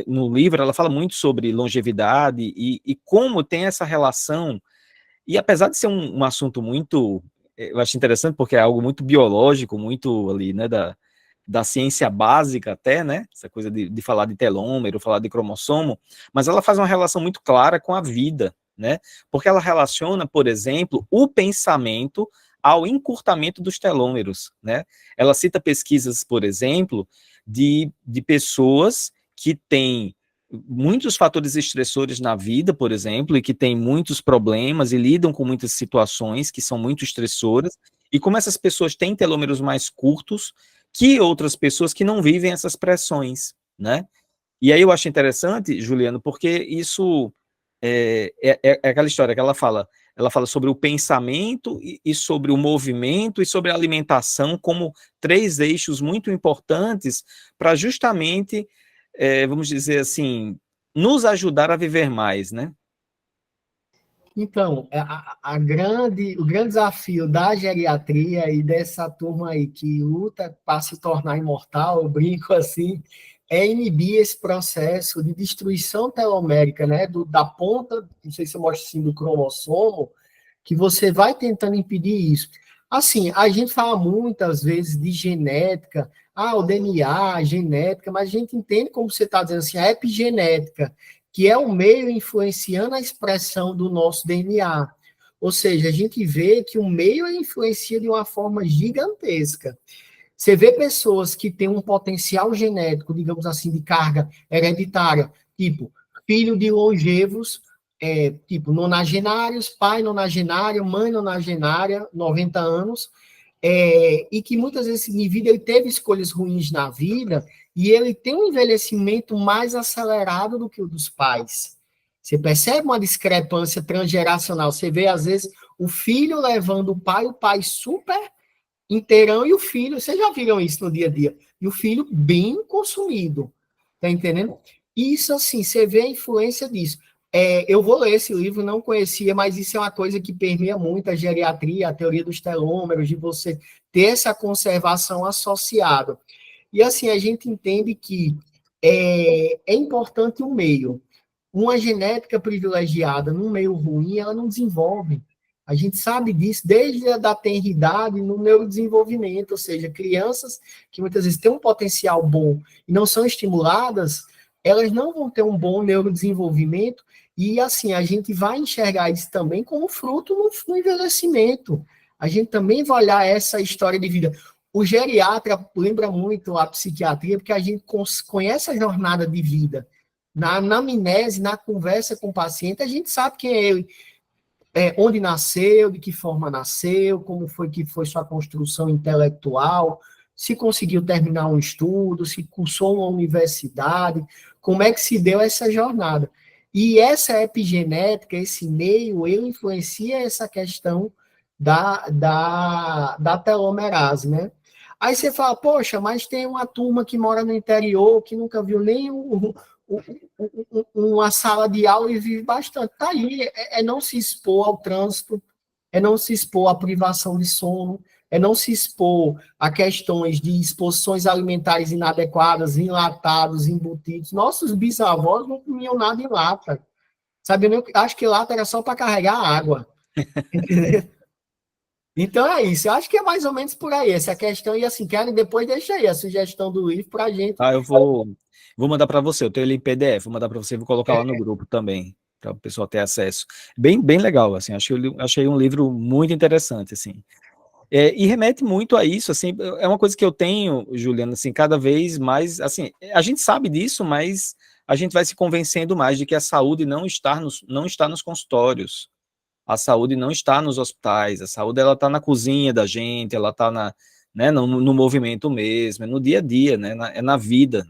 no livro, ela fala muito sobre longevidade e como tem essa relação, e apesar de ser um assunto muito, eu acho interessante, porque é algo muito biológico, muito ali, né, da ciência básica até, né, essa coisa de falar de telômero, falar de cromossomo, mas ela faz uma relação muito clara com a vida, né, porque ela relaciona, por exemplo, o pensamento ao encurtamento dos telômeros, né. Ela cita pesquisas, por exemplo, de pessoas que têm muitos fatores estressores na vida, por exemplo, e que têm muitos problemas e lidam com muitas situações que são muito estressoras, e como essas pessoas têm telômeros mais curtos que outras pessoas que não vivem essas pressões, né? E aí eu acho interessante, Juliano, porque isso é aquela história que ela fala sobre o pensamento e sobre o movimento e sobre a alimentação como 3 eixos muito importantes para justamente, vamos dizer assim, nos ajudar a viver mais, né? Então, o grande desafio da geriatria e dessa turma aí que luta para se tornar imortal, eu brinco assim, é inibir esse processo de destruição telomérica, né, da ponta, não sei se eu mostro assim, do cromossomo, que você vai tentando impedir isso. Assim, a gente fala muitas vezes de genética, o DNA, a genética, mas a gente entende, como você está dizendo assim, a epigenética, que é o meio influenciando a expressão do nosso DNA. Ou seja, a gente vê que o meio influencia de uma forma gigantesca. Você vê pessoas que têm um potencial genético, digamos assim, de carga hereditária, tipo, filho de longevos, tipo, nonagenários, pai nonagenário, mãe nonagenária, 90 anos, e que muitas vezes esse indivíduo ele teve escolhas ruins na vida e ele tem um envelhecimento mais acelerado do que o dos pais. Você percebe uma discrepância transgeracional. Você vê, às vezes, o filho levando o pai super inteirão e o filho, vocês já viram isso no dia a dia, e o filho bem consumido, tá entendendo? Isso, assim, você vê a influência disso. Eu vou ler esse livro, não conhecia, mas isso é uma coisa que permeia muito a geriatria, a teoria dos telômeros, de você ter essa conservação associada. E, assim, a gente entende que é importante o meio. Uma genética privilegiada num meio ruim, ela não desenvolve. A gente sabe disso desde a da tenridade no neurodesenvolvimento, ou seja, crianças que muitas vezes têm um potencial bom e não são estimuladas, elas não vão ter um bom neurodesenvolvimento e, assim, a gente vai enxergar isso também como fruto no envelhecimento. A gente também vai olhar essa história de vida. O geriatra lembra muito a psiquiatria, porque a gente conhece a jornada de vida. Na anamnese, na conversa com o paciente, a gente sabe quem é ele, onde nasceu, de que forma nasceu, como foi que foi sua construção intelectual, se conseguiu terminar um estudo, se cursou uma universidade, como é que se deu essa jornada. E essa epigenética, esse meio, ele influencia essa questão da telomerase, né? Aí você fala, poxa, mas tem uma turma que mora no interior, que nunca viu nem uma sala de aula e vive bastante. Tá aí, não se expor ao trânsito, não se expor à privação de sono, não se expor a questões de exposições alimentares inadequadas, enlatados, embutidos. Nossos bisavós não comiam nada em lata. Sabe, eu acho que lata era só para carregar água. Então é isso, eu acho que é mais ou menos por aí, essa questão, e assim, quero depois deixa aí a sugestão do livro para a gente. Eu vou mandar para você, eu tenho ele em PDF, vou mandar para você, vou colocar lá no grupo também, para o pessoal ter acesso. Bem legal, assim, achei um livro muito interessante, assim. E remete muito a isso, assim, é uma coisa que eu tenho, Juliana, assim, cada vez mais, assim, a gente sabe disso, mas a gente vai se convencendo mais de que a saúde não está nos consultórios, a saúde não está nos hospitais, a saúde ela está na cozinha da gente, ela está né, no movimento mesmo, é no dia a dia, né, na vida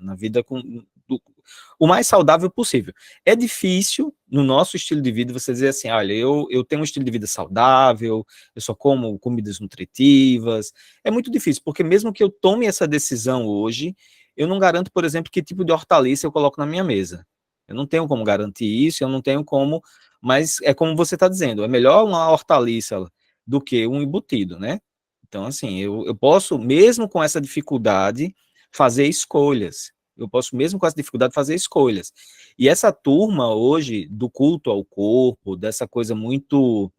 o mais saudável possível. É difícil, no nosso estilo de vida, você dizer assim, olha, eu tenho um estilo de vida saudável, eu só como comidas nutritivas, é muito difícil, porque mesmo que eu tome essa decisão hoje, eu não garanto, por exemplo, que tipo de hortaliça eu coloco na minha mesa. Eu não tenho como garantir isso, eu não tenho como, mas é como você está dizendo, é melhor uma hortaliça do que um embutido, né? Então, assim, eu posso, mesmo com essa dificuldade, fazer escolhas. Eu posso, mesmo com essa dificuldade, fazer escolhas. E essa turma hoje, do culto ao corpo, dessa coisa muito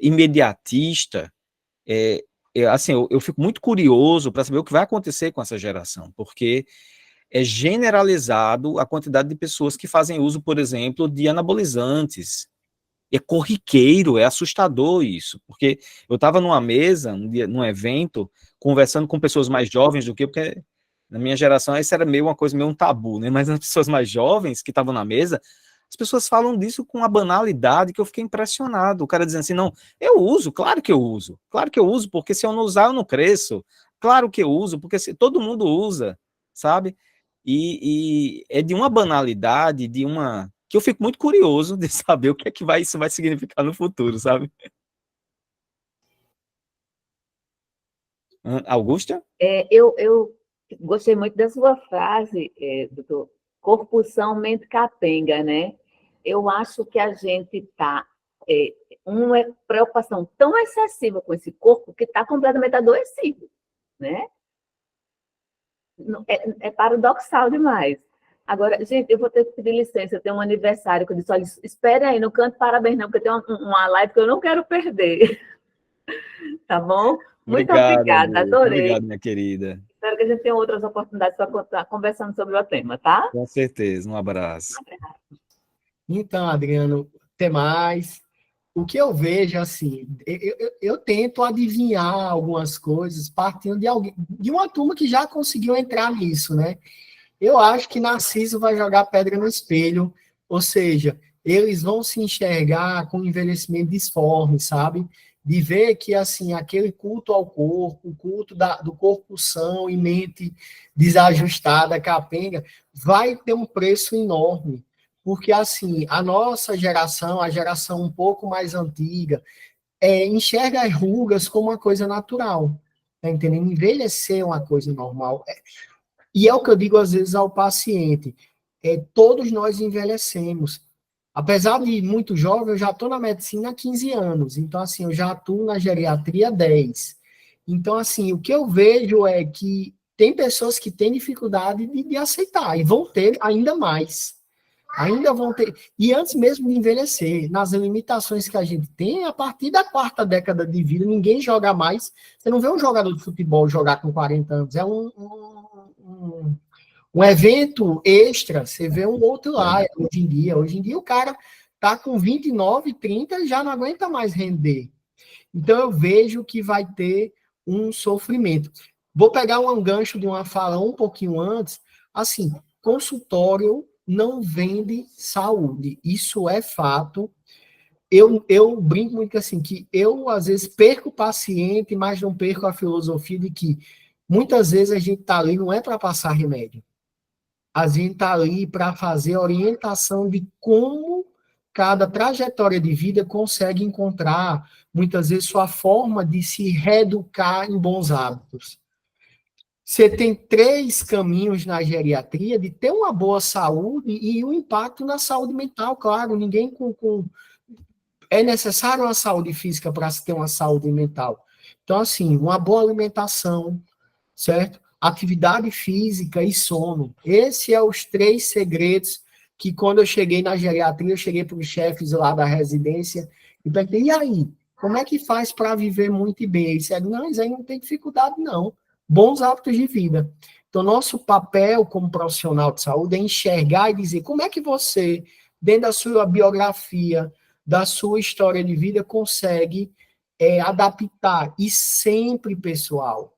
imediatista, assim, eu fico muito curioso para saber o que vai acontecer com essa geração, porque é generalizado a quantidade de pessoas que fazem uso, por exemplo, de anabolizantes. É corriqueiro, é assustador isso, porque eu estava numa mesa, um dia, num evento, conversando com pessoas mais jovens do que, porque na minha geração isso era meio uma coisa, meio um tabu, né? Mas as pessoas mais jovens que estavam na mesa, As pessoas falam disso com uma banalidade que eu fiquei impressionado. O cara dizendo assim, não, eu uso, claro que eu uso. Claro que eu uso, porque se eu não usar, eu não cresço. Claro que eu uso, porque todo mundo usa, sabe? E é de uma banalidade, que eu fico muito curioso de saber o que é que isso vai significar no futuro, sabe? Augusta? Eu gostei muito da sua frase, doutor, corpo são, mente capenga, né? Eu acho que a gente está uma preocupação tão excessiva com esse corpo que está completamente adoecido, né? É paradoxal demais. Agora, gente, eu vou ter que pedir licença, eu tenho um aniversário que eu disse, olha, espere aí, não canto parabéns não, porque tem uma live que eu não quero perder. Tá bom? Muito Obrigado, obrigada, Augusta. adorei. Obrigado, minha querida. Espero que a gente tenha outras oportunidades para continuar conversando sobre o tema, tá? Com certeza, um abraço. Então, Adriano, até mais. O que eu vejo, assim, eu tento adivinhar algumas coisas partindo de alguém, de uma turma que já conseguiu entrar nisso, né? Eu acho que Narciso vai jogar pedra no espelho, ou seja, eles vão se enxergar com envelhecimento disforme, sabe? De ver que, assim, aquele culto ao corpo, o culto do corpo são e mente desajustada, capenga, vai ter um preço enorme. Porque, assim, a nossa geração, a geração um pouco mais antiga, enxerga as rugas como uma coisa natural. Tá entendendo? Envelhecer é uma coisa normal. E é o que eu digo às vezes ao paciente. Todos nós envelhecemos. Apesar de muito jovem, eu já estou na medicina há 15 anos. Então, assim, eu já atuo na geriatria há 10. Então, assim, o que eu vejo é que tem pessoas que têm dificuldade de aceitar e vão ter ainda mais. Ainda vão ter. E antes mesmo de envelhecer, nas limitações que a gente tem, a partir da quarta década de vida, ninguém joga mais. Você não vê um jogador de futebol jogar com 40 anos. É um evento extra. Você vê um outro lá hoje em dia. Hoje em dia o cara tá com 29, 30 e já não aguenta mais render. Então eu vejo que vai ter um sofrimento. Vou pegar um gancho de uma fala um pouquinho antes. Assim, consultório não vende saúde. Isso é fato. Eu brinco muito assim, que eu, às vezes, perco o paciente, mas não perco a filosofia de que muitas vezes a gente está ali não é para passar remédio. A gente está ali para fazer orientação de como cada trajetória de vida consegue encontrar, muitas vezes, sua forma de se reeducar em bons hábitos. Você tem 3 caminhos na geriatria de ter uma boa saúde e o impacto na saúde mental, claro. Ninguém é necessário uma saúde física para se ter uma saúde mental. Então, assim, uma boa alimentação, certo? Atividade física e sono. Esses são os 3 segredos que, quando eu cheguei na geriatria, eu cheguei para os chefes lá da residência e perguntei, e aí, como é que faz para viver muito e bem? Eles disseram, não, isso aí não tem dificuldade, não. Bons hábitos de vida. Então, nosso papel como profissional de saúde é enxergar e dizer como é que você, dentro da sua biografia, da sua história de vida, consegue adaptar. E sempre, pessoal,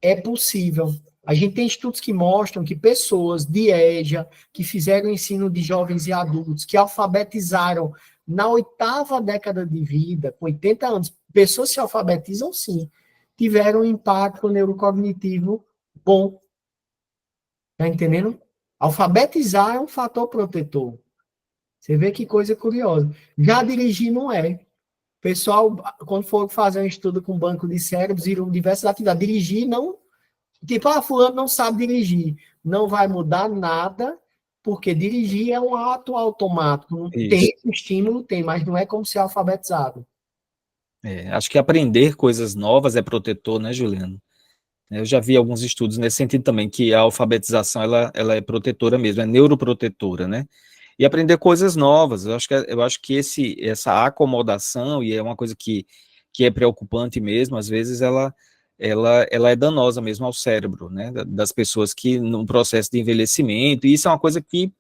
é possível. A gente tem estudos que mostram que pessoas de EJA, que fizeram ensino de jovens e adultos, que alfabetizaram na 8ª década de vida, com 80 anos, pessoas se alfabetizam sim, tiveram um impacto neurocognitivo bom. Tá entendendo? Alfabetizar é um fator protetor. Você vê que coisa curiosa. Já dirigir não é. Pessoal, quando for fazer um estudo com banco de cérebros, viram diversas atividades. Dirigir não. Tipo, fulano não sabe dirigir. Não vai mudar nada, porque dirigir é um ato automático. Tem estímulo, tem, mas não é como ser alfabetizado. Acho que aprender coisas novas é protetor, né, Juliano? Eu já vi alguns estudos nesse sentido também, que a alfabetização ela é protetora mesmo, é neuroprotetora, né? E aprender coisas novas. Eu acho que essa acomodação, e é uma coisa que é preocupante mesmo, às vezes ela é danosa mesmo ao cérebro, né? Das pessoas que, num processo de envelhecimento, e isso é uma coisa que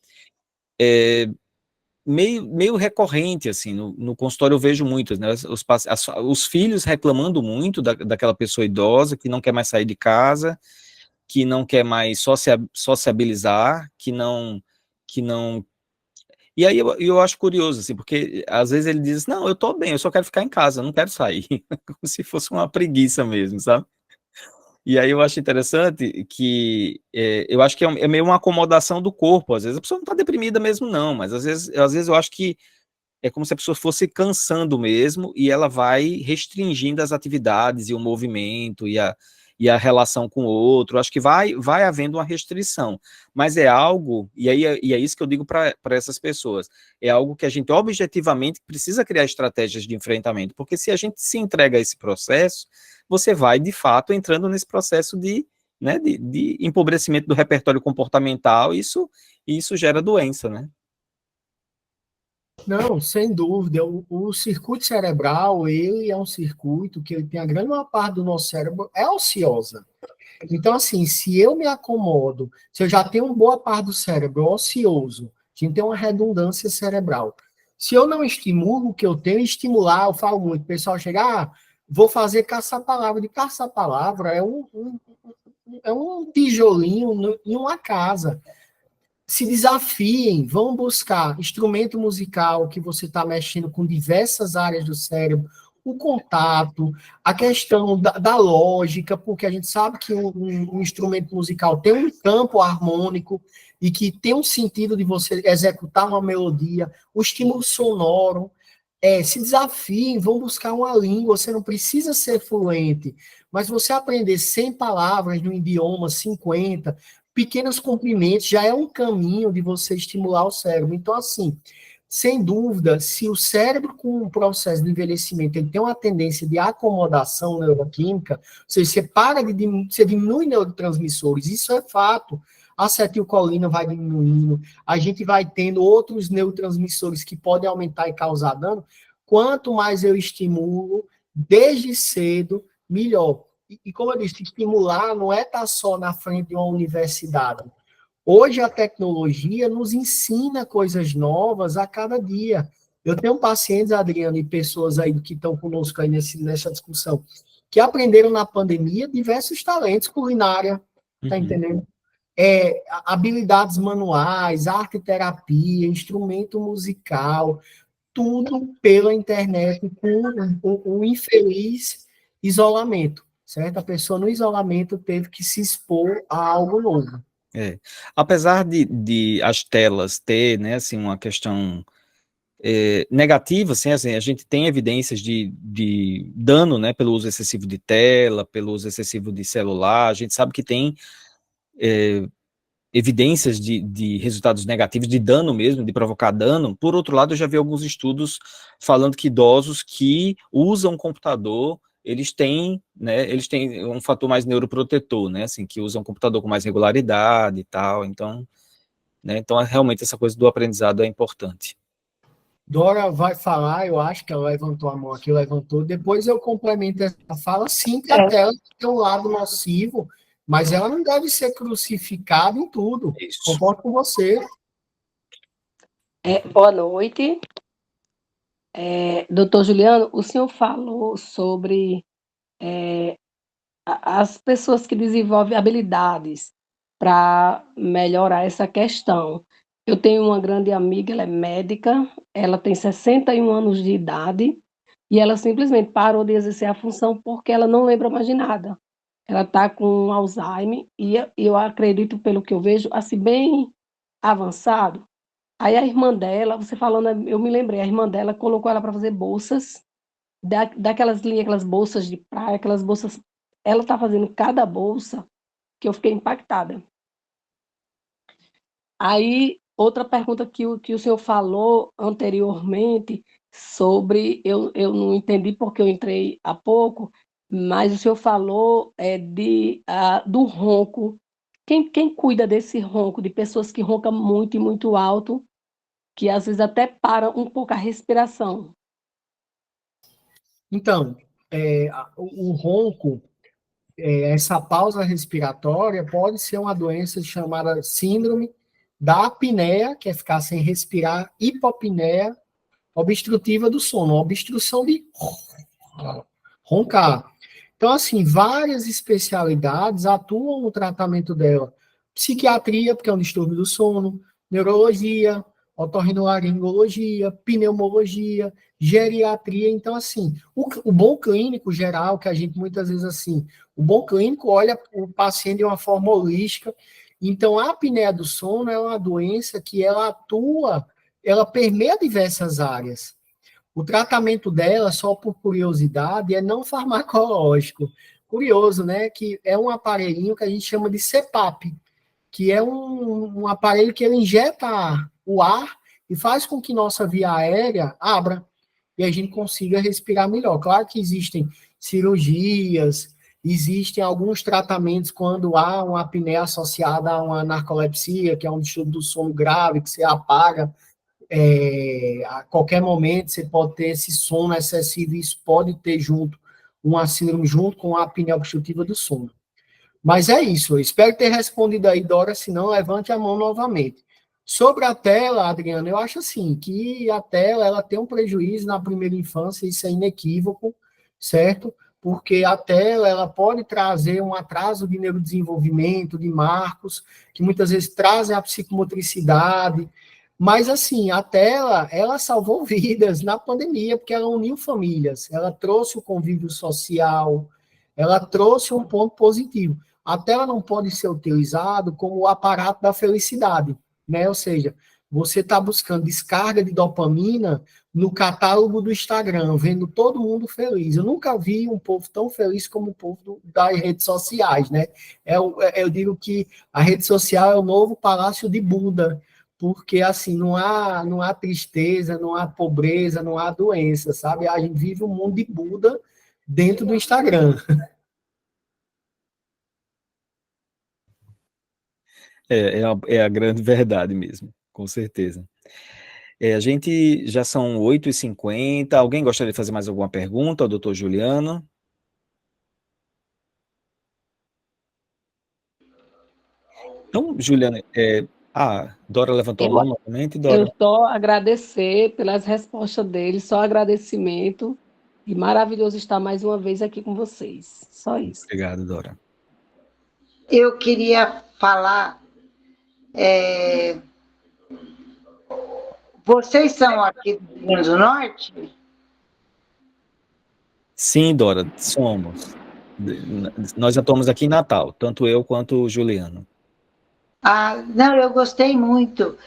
é meio recorrente, assim, no consultório eu vejo muitos, né? Os filhos reclamando muito daquela pessoa idosa que não quer mais sair de casa, que não quer mais sociabilizar, que não E aí eu acho curioso, assim, porque às vezes ele diz, não, eu tô bem, eu só quero ficar em casa, eu não quero sair. Como se fosse uma preguiça mesmo, sabe? E aí eu acho interessante que, eu acho que é meio uma acomodação do corpo, às vezes a pessoa não tá deprimida mesmo não, mas às vezes eu acho que é como se a pessoa fosse cansando mesmo e ela vai restringindo as atividades e o movimento e a relação com o outro. Acho que vai havendo uma restrição, mas é algo, e é isso que eu digo para essas pessoas, é algo que a gente objetivamente precisa criar estratégias de enfrentamento, porque se a gente se entrega a esse processo, você vai, de fato, entrando nesse processo né, de empobrecimento do repertório comportamental, e isso gera doença, né? Não, sem dúvida. O circuito cerebral, ele é um circuito que ele tem a grande maior parte do nosso cérebro é ociosa. Então, assim, se eu me acomodo, se eu já tenho uma boa parte do cérebro ocioso, a gente tem uma redundância cerebral. Se eu não estimulo o que eu tenho, estimular, eu falo muito, o pessoal chega, vou fazer caça-palavra. De caça-palavra é um tijolinho em uma casa. Se desafiem, vão buscar instrumento musical que você está mexendo com diversas áreas do cérebro, o contato, a questão da lógica, porque a gente sabe que um instrumento musical tem um campo harmônico e que tem um sentido de você executar uma melodia, o estímulo sonoro. Se desafiem, vão buscar uma língua, você não precisa ser fluente, mas você aprender 100 palavras no idioma, 50, pequenos cumprimentos, já é um caminho de você estimular o cérebro. Então, assim, sem dúvida, se o cérebro com um processo de envelhecimento ele tem uma tendência de acomodação neuroquímica, ou seja, você diminui neurotransmissores, isso é fato. A acetilcolina vai diminuindo, a gente vai tendo outros neurotransmissores que podem aumentar e causar dano. Quanto mais eu estimulo, desde cedo, melhor. E como eu disse, estimular não é estar só na frente de uma universidade. Hoje a tecnologia nos ensina coisas novas a cada dia. Eu tenho pacientes, Adriano, e pessoas aí que estão conosco aí nessa discussão, que aprenderam na pandemia diversos talentos, culinária, tá entendendo? Habilidades manuais, arte terapia, instrumento musical, tudo pela internet com um infeliz isolamento, certo? A pessoa no isolamento teve que se expor a algo novo. Apesar de as telas ter, né, assim, uma questão negativa, assim, a gente tem evidências de dano, né, pelo uso excessivo de tela, pelo uso excessivo de celular, a gente sabe que tem evidências de resultados negativos, de dano mesmo, de provocar dano. Por outro lado, eu já vi alguns estudos falando que idosos que usam computador, eles têm um fator mais neuroprotetor, né, assim, que usam computador com mais regularidade e tal, então, né, então realmente essa coisa do aprendizado é importante. Dora vai falar, eu acho que ela levantou a mão aqui, levantou, depois eu complemento essa fala, sim, que a tela tem um lado nocivo, mas ela não deve ser crucificada em tudo. Isso. Concordo com você. Boa noite. Doutor Juliano, o senhor falou sobre as pessoas que desenvolvem habilidades para melhorar essa questão. Eu tenho uma grande amiga, ela é médica, ela tem 61 anos de idade e ela simplesmente parou de exercer a função porque ela não lembra mais de nada. Ela está com Alzheimer e eu acredito, pelo que eu vejo, assim, bem avançado. Aí a irmã dela, você falando, eu me lembrei, a irmã dela colocou ela para fazer bolsas, daquelas linhas, aquelas bolsas de praia, aquelas bolsas. Ela está fazendo cada bolsa que eu fiquei impactada. Aí, outra pergunta que o senhor falou anteriormente sobre, eu não entendi porque eu entrei há pouco, mas o senhor falou do ronco. Quem cuida desse ronco, de pessoas que roncam muito e muito alto, que às vezes até para um pouco a respiração? Então, o ronco, essa pausa respiratória pode ser uma doença chamada síndrome da apneia, que é ficar sem respirar, hipopneia obstrutiva do sono, obstrução de roncar. Então, assim, várias especialidades atuam no tratamento dela. Psiquiatria, porque é um distúrbio do sono, neurologia, otorrinolaringologia, pneumologia, geriatria. Então, assim, o bom clínico geral, que a gente muitas vezes, assim, o bom clínico olha o paciente de uma forma holística. Então, a apneia do sono é uma doença que ela atua, ela permeia diversas áreas. O tratamento dela, só por curiosidade, é não farmacológico. Curioso, né? Que é um aparelhinho que a gente chama de CPAP, que é um aparelho que ele injeta o ar e faz com que nossa via aérea abra e a gente consiga respirar melhor. Claro que existem cirurgias, existem alguns tratamentos quando há uma apneia associada a uma narcolepsia, que é um distúrbio do sono grave, que você apaga a qualquer momento, você pode ter esse sono excessivo, e isso pode ter junto uma síndrome junto com a apneia obstrutiva do sono. Mas é isso, eu espero ter respondido aí, Dora, se não, levante a mão novamente. Sobre a tela, Adriana, eu acho assim, que a tela, ela tem um prejuízo na primeira infância, isso é inequívoco, certo? Porque a tela, ela pode trazer um atraso de neurodesenvolvimento, de marcos, que muitas vezes trazem a psicomotricidade, mas assim, a tela, ela salvou vidas na pandemia, porque ela uniu famílias, ela trouxe o convívio social, ela trouxe um ponto positivo. A tela não pode ser utilizado como o aparato da felicidade, né? Ou seja, você está buscando descarga de dopamina no catálogo do Instagram, vendo todo mundo feliz. Eu nunca vi um povo tão feliz como o povo das redes sociais, né? Eu digo que a rede social é o novo palácio de Buda, porque assim não há tristeza, não há pobreza, não há doença, sabe? A gente vive um mundo de Buda dentro do Instagram. É a grande verdade mesmo, com certeza. A gente já são 8h50. Alguém gostaria de fazer mais alguma pergunta ao doutor Juliano? Então, Juliana, Dora levantou a mão novamente, Dora. Eu só agradecer pelas respostas dele, só agradecimento. E maravilhoso estar mais uma vez aqui com vocês. Só isso. Obrigado, Dora. Eu queria falar. Vocês são aqui do Rio Grande do Norte? Sim, Dora, somos. Nós atuamos aqui em Natal, tanto eu quanto o Juliano. Não, eu gostei muito.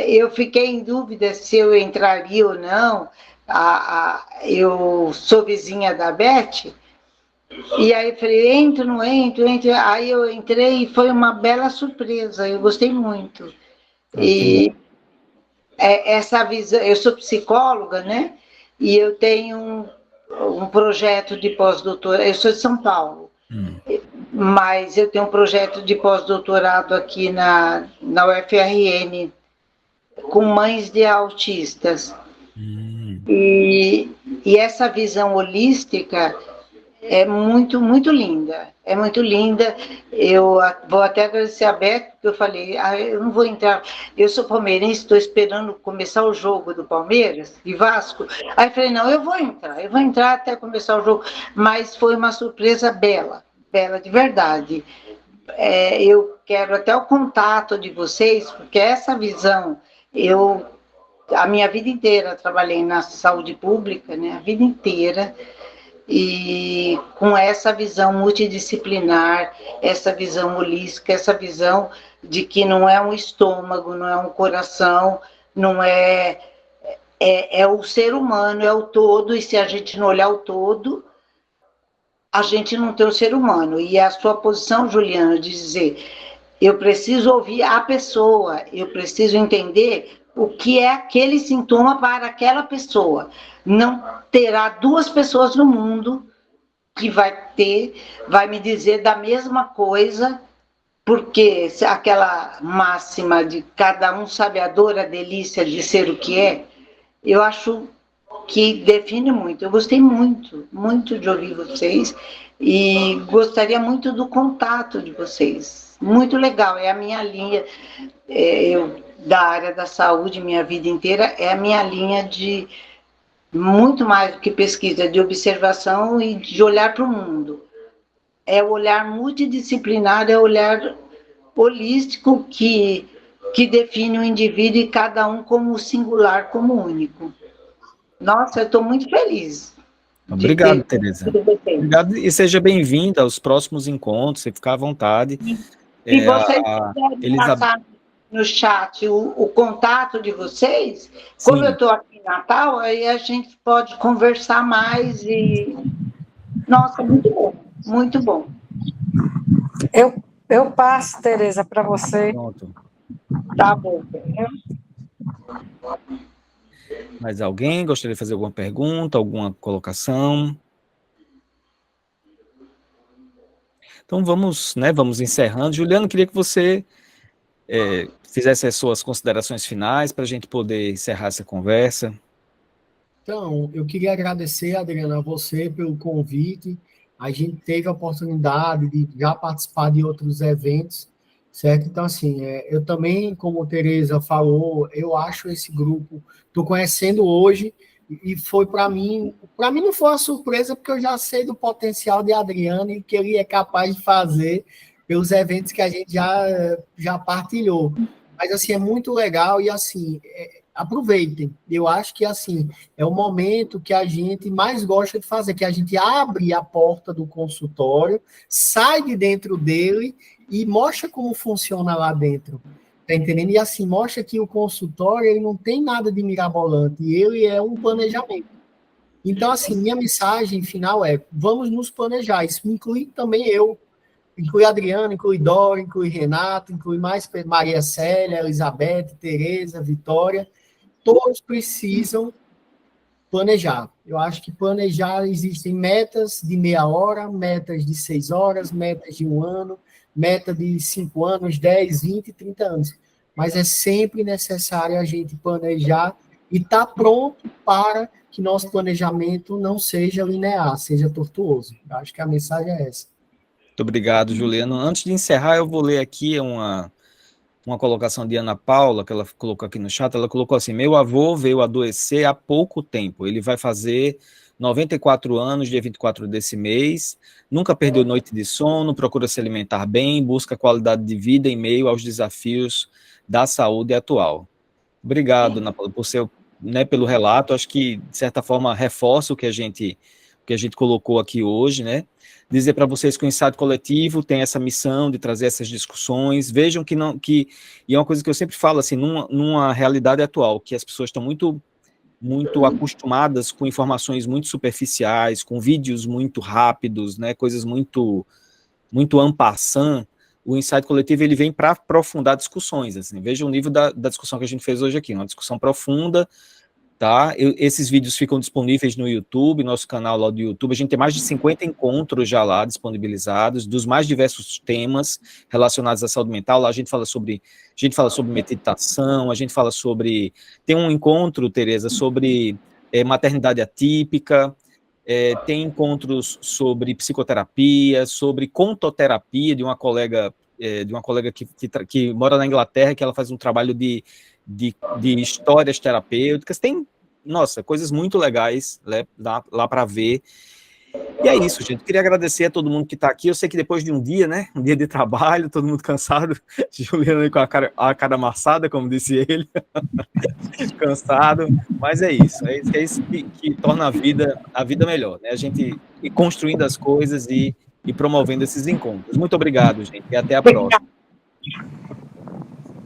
Eu fiquei em dúvida se eu entraria ou não. Eu sou vizinha da Beth, e aí eu falei, entro, não entro. Aí eu entrei e foi uma bela surpresa, eu gostei muito. E essa visão, eu sou psicóloga, né? E eu tenho um projeto de pós-doutorado, eu sou de São Paulo, mas eu tenho um projeto de pós-doutorado aqui na UFRN, com mães de autistas. E essa visão holística é muito, muito linda. É muito linda. Eu vou até agradecer a Beth, porque eu falei, eu não vou entrar. Eu sou palmeirense, estou esperando começar o jogo do Palmeiras e Vasco. Aí eu falei, não, eu vou entrar até começar o jogo. Mas foi uma surpresa bela de verdade. Eu quero até o contato de vocês, porque essa visão, a minha vida inteira trabalhei na saúde pública, né? A vida inteira. E com essa visão multidisciplinar, essa visão holística, essa visão de que não é um estômago, não é um coração, não é o ser humano, é o todo, e se a gente não olhar o todo, a gente não tem o ser humano. E a sua posição, Juliana, de dizer, eu preciso ouvir a pessoa, eu preciso entender o que é aquele sintoma para aquela pessoa. Não terá duas pessoas no mundo que vai me dizer da mesma coisa, porque aquela máxima de cada um sabe a dor, a delícia de ser o que é, eu acho que define muito. Eu gostei muito, muito de ouvir vocês e gostaria muito do contato de vocês. Muito legal, é a minha linha, da área da saúde, minha vida inteira, é a minha linha de muito mais do que pesquisa, de observação e de olhar para o mundo. É o olhar multidisciplinar, é o olhar holístico que que define o indivíduo e cada um como singular, como único. Nossa, eu estou muito feliz. Obrigado, Tereza. Obrigado e seja bem-vinda aos próximos encontros, você ficar à vontade. Se vocês quiserem passar no chat o contato de vocês, como eu estou aqui em Natal, aí a gente pode conversar mais e... Nossa, muito bom, muito bom. Eu passo, Tereza, para você. Pronto. Tá bom. Mais alguém gostaria de fazer alguma pergunta, alguma colocação? Então vamos encerrando. Juliano, queria que você fizesse as suas considerações finais para a gente poder encerrar essa conversa. Então, eu queria agradecer, Adriana, a você pelo convite. A gente teve a oportunidade de já participar de outros eventos, certo? Então, assim, eu também, como a Tereza falou, eu acho esse grupo, estou conhecendo hoje, e foi para mim não foi uma surpresa, porque eu já sei do potencial de Adriana e que ele é capaz de fazer pelos eventos que a gente já partilhou. Mas, assim, é muito legal e, assim, aproveitem. Eu acho que, assim, é o momento que a gente mais gosta de fazer, que a gente abre a porta do consultório, sai de dentro dele e mostra como funciona lá dentro. Tá entendendo? E assim, mostra que o consultório ele não tem nada de mirabolante, ele é um planejamento. Então, assim, minha mensagem final é, vamos nos planejar. Isso inclui também eu. Inclui Adriana, inclui Dora, inclui Renato, inclui mais Maria Célia, Elizabeth, Tereza, Vitória. Todos precisam planejar. Eu acho que planejar, existem metas de meia hora, metas de 6 horas, metas de 1 ano, meta de 5 anos, 10, 20, 30 anos. Mas é sempre necessário a gente planejar e estar pronto para que nosso planejamento não seja linear, seja tortuoso. Eu acho que a mensagem é essa. Muito obrigado, Juliano. Antes de encerrar, eu vou ler aqui uma colocação de Ana Paula, que ela colocou aqui no chat. Ela colocou assim: meu avô veio adoecer há pouco tempo. Ele vai fazer 94 anos, dia 24 desse mês. Nunca perdeu noite de sono, procura se alimentar bem, busca qualidade de vida em meio aos desafios da saúde atual. Obrigado, Ana Paula, por seu, pelo relato. Acho que, de certa forma, reforça o que a gente colocou aqui hoje, né? Dizer para vocês que o Insight Coletivo tem essa missão de trazer essas discussões. Vejam e é uma coisa que eu sempre falo, assim, numa realidade atual, que as pessoas estão muito acostumadas com informações muito superficiais, com vídeos muito rápidos, né, coisas muito en passant. O Insight Coletivo ele vem para aprofundar discussões. Assim, veja o nível da discussão que a gente fez hoje aqui, uma discussão profunda. Tá? Esses vídeos ficam disponíveis no YouTube, nosso canal lá do YouTube. A gente tem mais de 50 encontros já lá disponibilizados, dos mais diversos temas relacionados à saúde mental. Lá a gente fala sobre meditação, a gente fala sobre... Tem um encontro, Tereza, sobre maternidade atípica, tem encontros sobre psicoterapia, sobre contoterapia de uma colega que mora na Inglaterra, que ela faz um trabalho de histórias terapêuticas. Tem, nossa, coisas muito legais, né, lá para ver. E é isso, gente. Queria agradecer a todo mundo que está aqui. Eu sei que depois de um dia, né, um dia de trabalho, todo mundo cansado, Juliano com a cara amassada, como disse ele, cansado, mas é isso que torna a vida melhor, né? A gente ir construindo as coisas e promovendo esses encontros. Muito obrigado, gente, e até a próxima.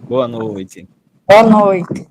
Boa noite. Boa noite.